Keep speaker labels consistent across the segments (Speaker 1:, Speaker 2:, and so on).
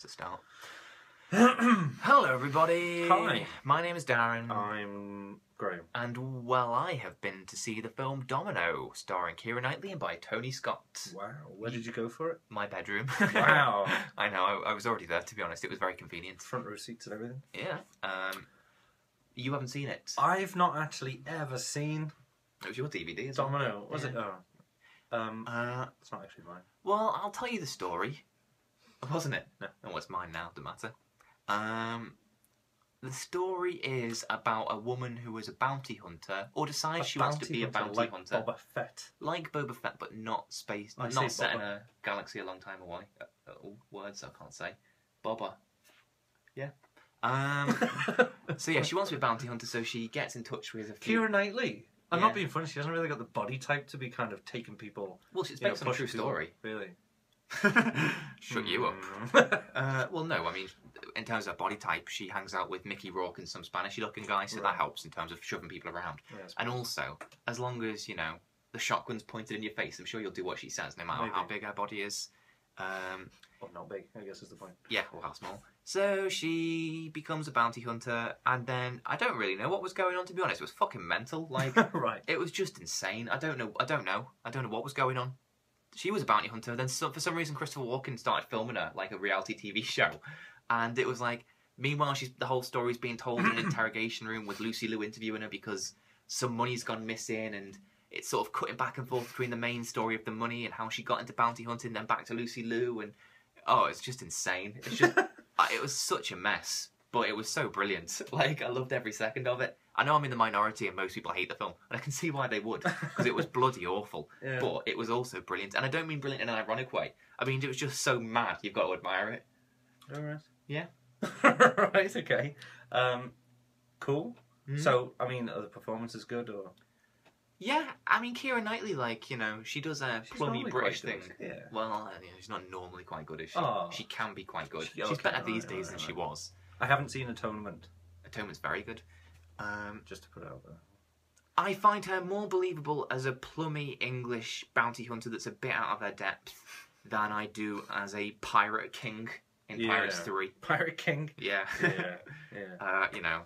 Speaker 1: to start. Hello, everybody.
Speaker 2: Hi.
Speaker 1: My name is Darren.
Speaker 2: I'm Graham.
Speaker 1: And, well, I have been to see the film Domino, starring Keira Knightley and by Tony Scott.
Speaker 2: Wow. Where did you go for it?
Speaker 1: My bedroom.
Speaker 2: Wow.
Speaker 1: I know, I was already there, to be honest. It was very convenient.
Speaker 2: Front row seats and everything?
Speaker 1: Yeah. You haven't seen it?
Speaker 2: I've not actually ever seen
Speaker 1: It was your DVD, isn't
Speaker 2: Domino.
Speaker 1: it?
Speaker 2: Was it? Oh. It's not actually mine.
Speaker 1: Well, I'll tell you the story. Wasn't it?
Speaker 2: No.
Speaker 1: Oh, it's mine now, doesn't matter. The story is about a woman who is a bounty hunter, or decides she wants to be a bounty hunter.
Speaker 2: Boba Fett.
Speaker 1: Like Boba Fett, but not space.
Speaker 2: I
Speaker 1: Not
Speaker 2: say
Speaker 1: set in
Speaker 2: Boba.
Speaker 1: a galaxy a long time away. Words I can't say. Boba. Yeah. So yeah, she wants to be a bounty hunter, so she gets in touch with a few...
Speaker 2: Keira Knightley. I'm
Speaker 1: Yeah.
Speaker 2: not being funny. She hasn't really got the body type to be kind of taking people.
Speaker 1: Well, it's based on a true story.
Speaker 2: Really.
Speaker 1: Shut you up. Well, no, I mean, in terms of body type, she hangs out with Mickey Rourke and some Spanish-looking guy, so that helps in terms of shoving people around.
Speaker 2: Yeah,
Speaker 1: And also, as long as, you know, the shotgun's pointed in your face, I'm sure you'll do what she says, no matter how big her body is.
Speaker 2: Or not big, I guess is the point.
Speaker 1: Yeah, or how small. So she becomes a bounty hunter, and then I don't really know what was going on, to be honest. It was fucking mental. Like,
Speaker 2: Right.
Speaker 1: it was just insane. I don't know what was going on. She was a bounty hunter, then for some reason Christopher Walken started filming her like a reality TV show, and it was like, meanwhile the whole story's being told in an interrogation room with Lucy Liu interviewing her because some money's gone missing, and it's sort of cutting back and forth between the main story of the money and how she got into bounty hunting, then back to Lucy Liu, and oh, it's just insane. It's just it was such a mess, but it was so brilliant. Like, I loved every second of it. I know I'm in the minority and most people hate the film, and I can see why they would, because it was bloody awful.
Speaker 2: Yeah.
Speaker 1: But it was also brilliant, and I don't mean brilliant in an ironic way. I mean, it was just so mad, you've got to admire it.
Speaker 2: Alright.
Speaker 1: Yeah.
Speaker 2: Right, okay. Cool.
Speaker 1: Mm.
Speaker 2: So, I mean, are the performances good, or...?
Speaker 1: Yeah, I mean, Keira Knightley, like, you know, she does a
Speaker 2: She's
Speaker 1: plummy
Speaker 2: normally
Speaker 1: British
Speaker 2: quite
Speaker 1: thing.
Speaker 2: good, yeah.
Speaker 1: Well, she's not normally quite good, is she?
Speaker 2: Oh.
Speaker 1: She can be quite good.
Speaker 2: She's
Speaker 1: She's better
Speaker 2: okay,
Speaker 1: these
Speaker 2: right,
Speaker 1: days
Speaker 2: right,
Speaker 1: than she
Speaker 2: right.
Speaker 1: was.
Speaker 2: I haven't seen Atonement,
Speaker 1: Atonement's very good.
Speaker 2: just to put it out there.
Speaker 1: I find her more believable as a plummy English bounty hunter that's a bit out of her depth than I do as a pirate king in Pirates 3.
Speaker 2: Pirate King.
Speaker 1: Yeah.
Speaker 2: Yeah.
Speaker 1: You know,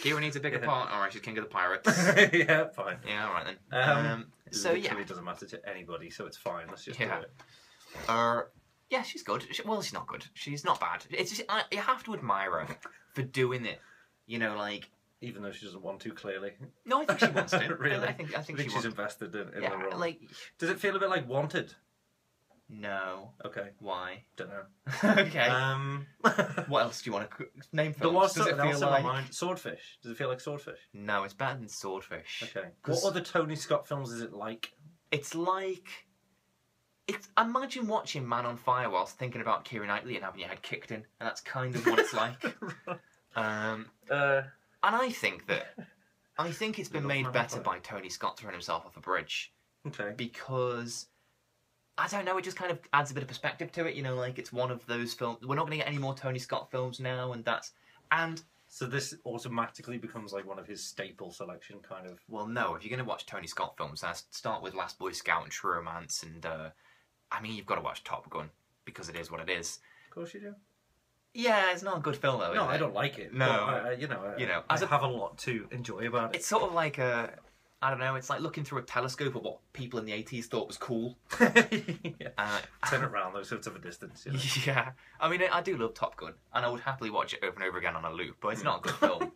Speaker 1: Kira needs a bigger part. Alright, she's king of the pirates.
Speaker 2: Yeah, fine.
Speaker 1: Yeah, alright then. So
Speaker 2: It
Speaker 1: yeah.
Speaker 2: literally doesn't matter to anybody, so it's fine. Let's just
Speaker 1: Yeah.
Speaker 2: do it.
Speaker 1: Yeah, she's good. Well, she's not good. She's not bad. It's just, you have to admire her for doing it. You know, like...
Speaker 2: Even though she doesn't want to, clearly.
Speaker 1: No, I think she wants to.
Speaker 2: Really?
Speaker 1: I think she
Speaker 2: she's
Speaker 1: wants
Speaker 2: invested in
Speaker 1: yeah,
Speaker 2: the role.
Speaker 1: like...
Speaker 2: Does it feel a bit like Wanted?
Speaker 1: No.
Speaker 2: Okay.
Speaker 1: Why?
Speaker 2: Don't know.
Speaker 1: Okay. What else do you want to name
Speaker 2: There
Speaker 1: films?
Speaker 2: was
Speaker 1: Does it
Speaker 2: something else
Speaker 1: feel
Speaker 2: in
Speaker 1: like...
Speaker 2: my mind. Swordfish. Does it feel like Swordfish?
Speaker 1: No, it's better than Swordfish.
Speaker 2: Okay.
Speaker 1: 'Cause-
Speaker 2: What other Tony Scott films is it like?
Speaker 1: It's like... Imagine watching Man on Fire whilst thinking about Keira Knightley and having your head kicked in, and that's kind of what it's like. And I think it's been
Speaker 2: Little
Speaker 1: made
Speaker 2: Man on
Speaker 1: better
Speaker 2: Fire.
Speaker 1: by Tony Scott throwing himself off a bridge,
Speaker 2: Okay.
Speaker 1: because I don't know, it just kind of adds a bit of perspective to it. You know, like, it's one of those films. We're not going to get any more Tony Scott films now, and
Speaker 2: So this automatically becomes like one of his staple selection kind of...
Speaker 1: well, no, if you're going to watch Tony Scott films, start with Last Boy Scout and True Romance, and I mean, you've got to watch Top Gun because it is what it is.
Speaker 2: Of course you do.
Speaker 1: Yeah, it's not a good film though.
Speaker 2: No,
Speaker 1: is
Speaker 2: I
Speaker 1: it?
Speaker 2: don't like it.
Speaker 1: No.
Speaker 2: But I have a lot to enjoy about it.
Speaker 1: It's sort of like I don't know, it's like looking through a telescope at what people in the 80s thought was cool.
Speaker 2: Yeah. Turn it around those sorts of a distance. You know?
Speaker 1: Yeah, I mean, I do love Top Gun, and I would happily watch it over and over again on a loop, but it's not a good film.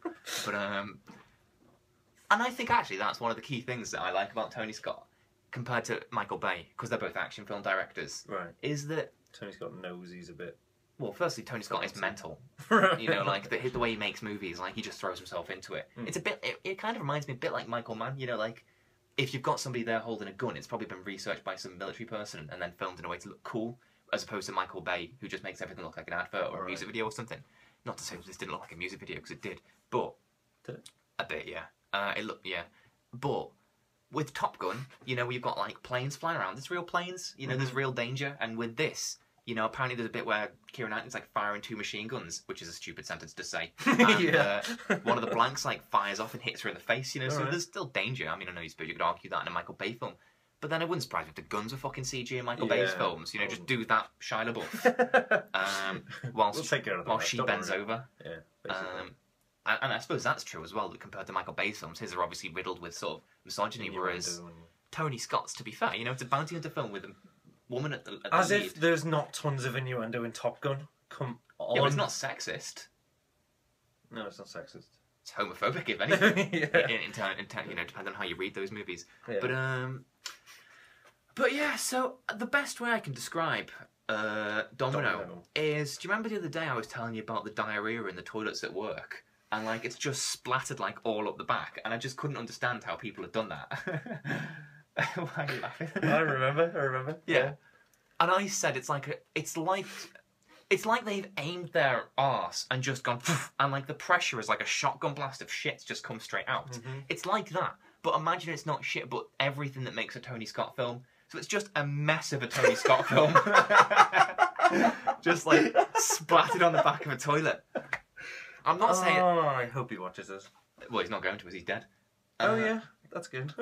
Speaker 1: But and I think actually that's one of the key things that I like about Tony Scott compared to Michael Bay, because they're both action film directors,
Speaker 2: Right.
Speaker 1: is that,
Speaker 2: Tony Scott knows he's a bit...
Speaker 1: well, firstly, Tony Scott is mental. You know, like, the way he makes movies, like, he just throws himself into it. It's a bit, it kind of reminds me a bit like Michael Mann, you know, like, if you've got somebody there holding a gun, it's probably been researched by some military person and then filmed in a way to look cool, as opposed to Michael Bay, who just makes everything look like an advert or a music video or something. Not to say this didn't look like a music video, because it did, but...
Speaker 2: Did it?
Speaker 1: A bit, yeah. It looked, yeah. But with Top Gun, you know, you've got, like, planes flying around. There's real planes, you know, there's real danger, and with this... You know, apparently there's a bit where Keira Knightley's like firing 2 machine guns, which is a stupid sentence to say. And,
Speaker 2: Yeah.
Speaker 1: One of the blanks like fires off and hits her in the face. You know, so
Speaker 2: Alright.
Speaker 1: there's still danger. I mean, I know you could argue that in a Michael Bay film, But then it wouldn't surprise me if the guns were fucking CG in Michael Bay's films. You know, just do that Shia LaBeouf. Whilst,
Speaker 2: We'll take care of the
Speaker 1: while
Speaker 2: rest,
Speaker 1: she
Speaker 2: don't
Speaker 1: bends
Speaker 2: worry.
Speaker 1: over.
Speaker 2: Yeah, basically.
Speaker 1: And I suppose that's true as well, that compared to Michael Bay's films, his are obviously riddled with sort of misogyny, whereas Tony Scott's, to be fair, you know, it's a bounty hunter film with a woman at the
Speaker 2: As
Speaker 1: lead.
Speaker 2: if there's not tons of innuendo in Top Gun. Come on.
Speaker 1: Yeah, but it's not sexist.
Speaker 2: No, it's not sexist.
Speaker 1: It's homophobic, if anything.
Speaker 2: Yeah.
Speaker 1: You know, depending on how you read those movies.
Speaker 2: Yeah.
Speaker 1: But yeah, so the best way I can describe Domino is, do you remember the other day I was telling you about the diarrhea in the toilets at work? And like it's just splattered like all up the back, and I just couldn't understand how people had done that. Why are you laughing?
Speaker 2: I remember.
Speaker 1: Yeah. And I said it's like they've aimed their arse and just gone, and like the pressure is like a shotgun blast of shit's just come straight out.
Speaker 2: Mm-hmm.
Speaker 1: It's like that. But imagine it's not shit, but everything that makes a Tony Scott film. So it's just a mess of a Tony Scott film. Just like splattered on the back of a toilet. I'm not saying.
Speaker 2: Oh, I hope he watches this.
Speaker 1: Well, he's not going to, as he's dead.
Speaker 2: Oh yeah, that's good.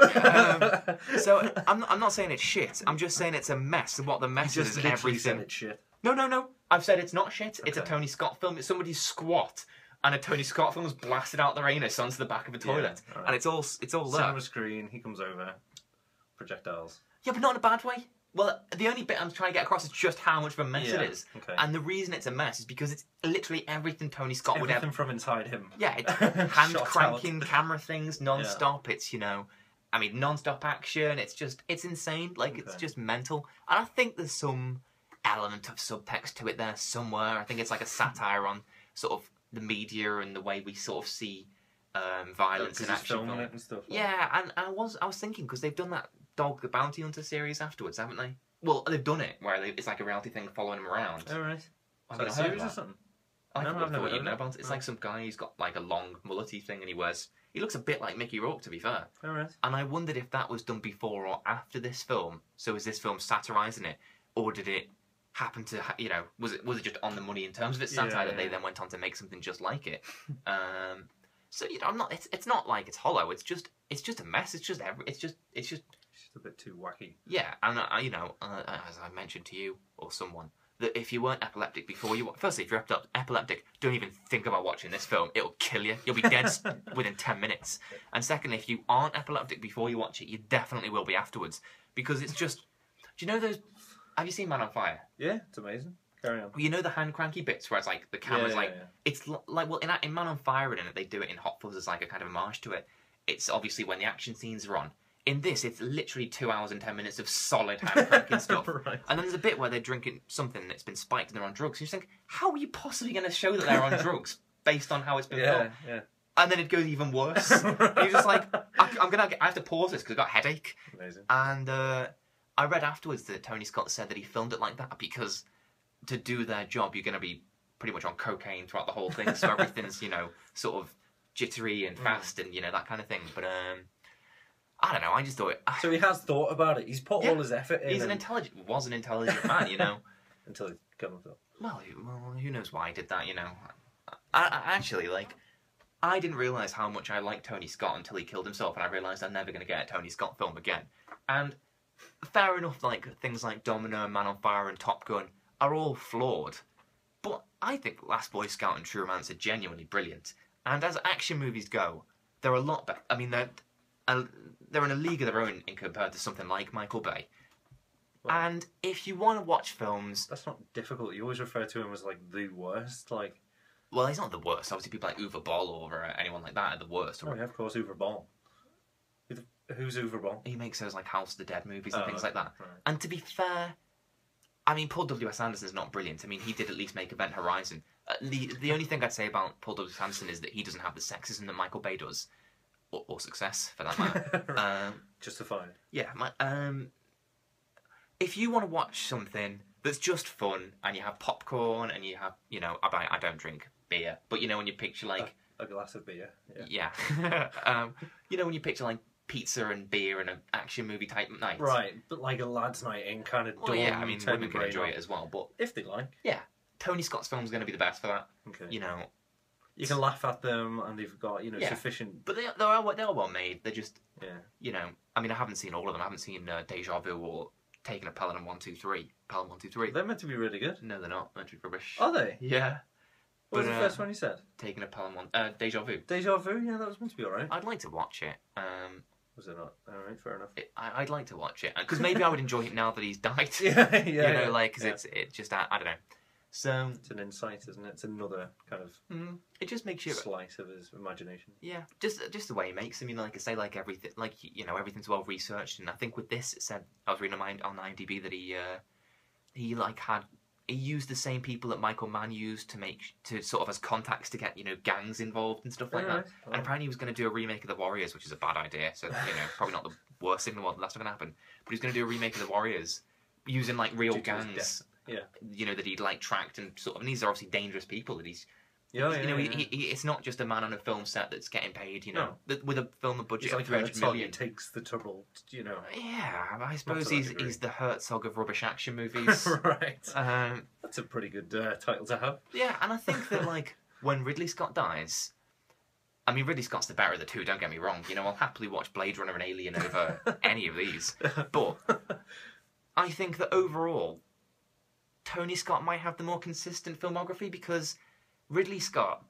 Speaker 1: So I'm not saying it's shit. I'm just saying it's a mess. And what the mess is everything.
Speaker 2: Said it's shit.
Speaker 1: No. I've said it's not shit. It's a Tony Scott film. It's somebody's squat, and a Tony Scott film's blasted out their anus onto the back of a toilet,
Speaker 2: right.
Speaker 1: and it's all there.
Speaker 2: Cinema screen. He comes over. Projectiles.
Speaker 1: Yeah, but not in a bad way. Well, the only bit I'm trying to get across is just how much of a mess it is.
Speaker 2: Okay.
Speaker 1: And the reason it's a mess is because it's literally everything Tony Scott would ever...
Speaker 2: Everything from inside him.
Speaker 1: Yeah, it's hand-cranking camera things non-stop. It's, you know... I mean, non-stop action. It's just... It's insane. Like, it's just mental. And I think there's some element of subtext to it there somewhere. I think it's like a satire on sort of the media and the way we sort of see violence in action
Speaker 2: filming
Speaker 1: film.
Speaker 2: it and stuff.
Speaker 1: Yeah, and I was thinking, because they've done that Dog the Bounty Hunter series afterwards, haven't they? Well, they've done it, where it's like a reality thing following him around.
Speaker 2: Oh, right.
Speaker 1: Have
Speaker 2: Is that a series or something?
Speaker 1: I
Speaker 2: No,
Speaker 1: thought
Speaker 2: I've never
Speaker 1: you
Speaker 2: heard
Speaker 1: know
Speaker 2: of it.
Speaker 1: about it. It's like some guy who's got like a long mullety thing, and he looks a bit like Mickey Rourke, to be fair.
Speaker 2: All right.
Speaker 1: And I wondered if that was done before or after this film. So is this film satirising it, or did it happen to, you know, was it just on the money in terms of its satire that they then went on to make something just like it? So you know, it's not like it's hollow. It's just a mess. It's just
Speaker 2: a bit too wacky.
Speaker 1: Yeah, and you know, as I mentioned to you or someone, that if you weren't epileptic before you... Firstly, if you're epileptic, don't even think about watching this film. It'll kill you. You'll be dead within 10 minutes. And secondly, if you aren't epileptic before you watch it, you definitely will be afterwards. Because it's just... Do you know those... Have you seen Man on Fire?
Speaker 2: Yeah, it's amazing. Carry on.
Speaker 1: Well, you know the hand cranky bits where it's like the camera's it's like, well, in Man on Fire and in it, they do it in Hot Fuzz as like a kind of homage to it. It's obviously when the action scenes are on. In this, it's literally 2 hours and 10 minutes of solid hand cranking stuff.
Speaker 2: Right.
Speaker 1: And then there's a bit where they're drinking something that's been spiked and they're on drugs. And you think, how are you possibly going to show that they're on drugs based on how it's been filmed?
Speaker 2: Yeah.
Speaker 1: And then it goes even worse. And you're just like, I have to pause this because I've got a headache.
Speaker 2: Amazing.
Speaker 1: And I read afterwards that Tony Scott said that he filmed it like that because to do their job, you're going to be pretty much on cocaine throughout the whole thing. So everything's, you know, sort of jittery and fast and, you know, that kind of thing. But I don't know, I just thought...
Speaker 2: So he has thought about it. He's put all his effort in.
Speaker 1: He was an intelligent man, you know.
Speaker 2: Until he got himself.
Speaker 1: Well, who knows why he did that, you know. I actually, like, I didn't realise how much I liked Tony Scott until he killed himself, and I realised I'm never going to get a Tony Scott film again. And fair enough, like, things like Domino, Man on Fire and Top Gun are all flawed. But I think Last Boy Scout and True Romance are genuinely brilliant. And as action movies go, they're a lot better. I mean, they're in a league of their own in compared to something like Michael Bay. Well, and if you want to watch films...
Speaker 2: That's not difficult. You always refer to him as, like, the worst, like...
Speaker 1: Well, he's not the worst. Obviously, people like Uwe Boll or anyone like that are the worst.
Speaker 2: Oh, yeah, of course, Uwe Boll. Who's Uwe Boll?
Speaker 1: He makes those, like, House of the Dead movies and things like that.
Speaker 2: Right.
Speaker 1: And to be fair, I mean, Paul W.S. Anderson's not brilliant. I mean, he did at least make Event Horizon. The only thing I'd say about Paul W.S. Anderson is that he doesn't have the sexism that Michael Bay does. Or success, for that matter.
Speaker 2: Justified.
Speaker 1: Yeah. If you want to watch something that's just fun, and you have popcorn, and you have, you know, I don't drink beer, but you know when you picture, like...
Speaker 2: A glass of beer.
Speaker 1: Yeah. You know when you picture, like, pizza and beer and an action movie type night.
Speaker 2: Right, but like a lad's night in kind of...
Speaker 1: Well, yeah, I mean, women can enjoy it as well, but...
Speaker 2: If they like.
Speaker 1: Yeah. Tony Scott's film's going to be the best for that.
Speaker 2: Okay.
Speaker 1: You know,
Speaker 2: You can laugh at them, and they've got
Speaker 1: Yeah.
Speaker 2: sufficient.
Speaker 1: But they are well made. They're just
Speaker 2: Yeah.
Speaker 1: I mean, I haven't seen all of them. I haven't seen Deja Vu or Taking a Pelham 123. Pelham 123.
Speaker 2: They're meant to be really good.
Speaker 1: No, they're not. They're meant to be rubbish.
Speaker 2: Are they?
Speaker 1: Yeah.
Speaker 2: What was the first one you said?
Speaker 1: Taking a Pelham one. Deja Vu.
Speaker 2: Deja Vu. Yeah, that was meant to be alright.
Speaker 1: I'd like to watch it.
Speaker 2: Was it not? Alright, fair enough.
Speaker 1: I'd like to watch it because maybe I would enjoy it now that he's died.
Speaker 2: Yeah.
Speaker 1: You know, like because it's just I don't know. So
Speaker 2: It's an insight, isn't it? It's another kind of
Speaker 1: it just makes you
Speaker 2: slice of his imagination.
Speaker 1: yeah, just the way he makes them. Like I say, like everything, like everything's well researched. And I think with this, it said I was reading on IMDb that he used the same people that Michael Mann used to sort of as contacts to get gangs involved and stuff like that.
Speaker 2: Oh.
Speaker 1: And apparently he was going to do a remake of The Warriors, which is a bad idea. So probably not the worst thing in the world. That's not going to happen. But he's going to do a remake of The Warriors using like real gangs.
Speaker 2: Yeah.
Speaker 1: That he'd like tracked and sort of, and these are obviously dangerous people that he's.
Speaker 2: Yeah,
Speaker 1: it's not just a man on a film set that's getting paid.
Speaker 2: No.
Speaker 1: With a film budget
Speaker 2: It's
Speaker 1: of
Speaker 2: like
Speaker 1: 300 million.
Speaker 2: takes the trouble.
Speaker 1: Yeah, I suppose
Speaker 2: to that degree.
Speaker 1: he's the Herzog of rubbish action movies.
Speaker 2: Right.
Speaker 1: um,
Speaker 2: That's a pretty good title to have.
Speaker 1: yeah, and I think that like when Ridley Scott dies, I mean Ridley Scott's the better of the two. Don't get me wrong. I'll happily watch Blade Runner and Alien over any of these, but I think that overall, Tony Scott might have the more consistent filmography because Ridley Scott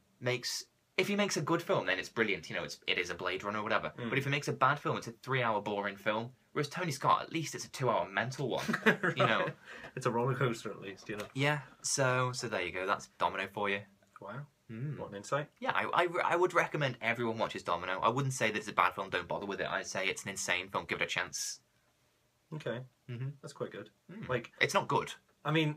Speaker 1: if he makes a good film, then it's brilliant. It is a Blade Runner or whatever. But if he makes a bad film, it's a 3-hour boring film. Whereas Tony Scott, at least it's a 2-hour mental one.
Speaker 2: Right. It's a roller coaster at least.
Speaker 1: Yeah. So there you go. That's Domino for you.
Speaker 2: Wow. What an insight.
Speaker 1: Yeah, I would recommend everyone watches Domino. I wouldn't say that it's a bad film. Don't bother with it. I'd say it's an insane film. Give it a chance.
Speaker 2: Okay. That's quite good. Like
Speaker 1: It's not good.
Speaker 2: I mean,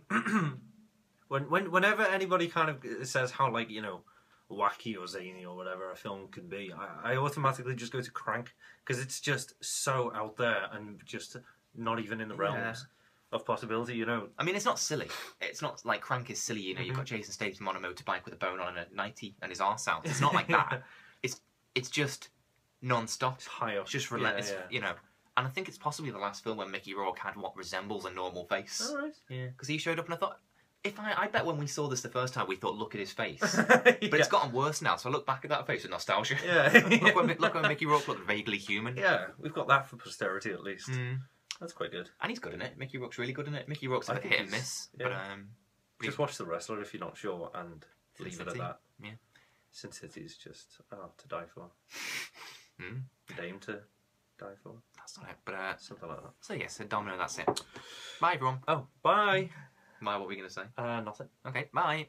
Speaker 2: whenever anybody kind of says how wacky or zany or whatever a film can be, I automatically just go to Crank because it's just so out there and just not even in the realms of possibility.
Speaker 1: I mean, it's not silly. It's not like Crank is silly. You've got Jason Statham on a motorbike with a bone on and a 90 and his arse out. It's not like that. It's just non-stop.
Speaker 2: It's high up.
Speaker 1: It's just relentless. And I think it's possibly the last film where Mickey Rourke had what resembles a normal face.
Speaker 2: All right.
Speaker 1: Yeah. Because he showed up and I thought, I bet when we saw this the first time, we thought, look at his face. But it's gotten worse now, so I look back at that face with nostalgia.
Speaker 2: Yeah.
Speaker 1: look when Mickey Rourke looked vaguely human.
Speaker 2: Yeah, we've got that for posterity at least. That's quite good.
Speaker 1: And he's good in it. Mickey Rourke's really good in it. Mickey Rourke's a bit hit and miss.
Speaker 2: Yeah.
Speaker 1: But
Speaker 2: just watch The Wrestler if you're not sure and leave it at that.
Speaker 1: Yeah.
Speaker 2: Sin City's just to die for. Dame to die for.
Speaker 1: That's not it. But
Speaker 2: something like that.
Speaker 1: So yes, so Domino, that's it. Bye everyone.
Speaker 2: Oh, bye.
Speaker 1: Bye, what were we going to say?
Speaker 2: Nothing.
Speaker 1: Okay, bye.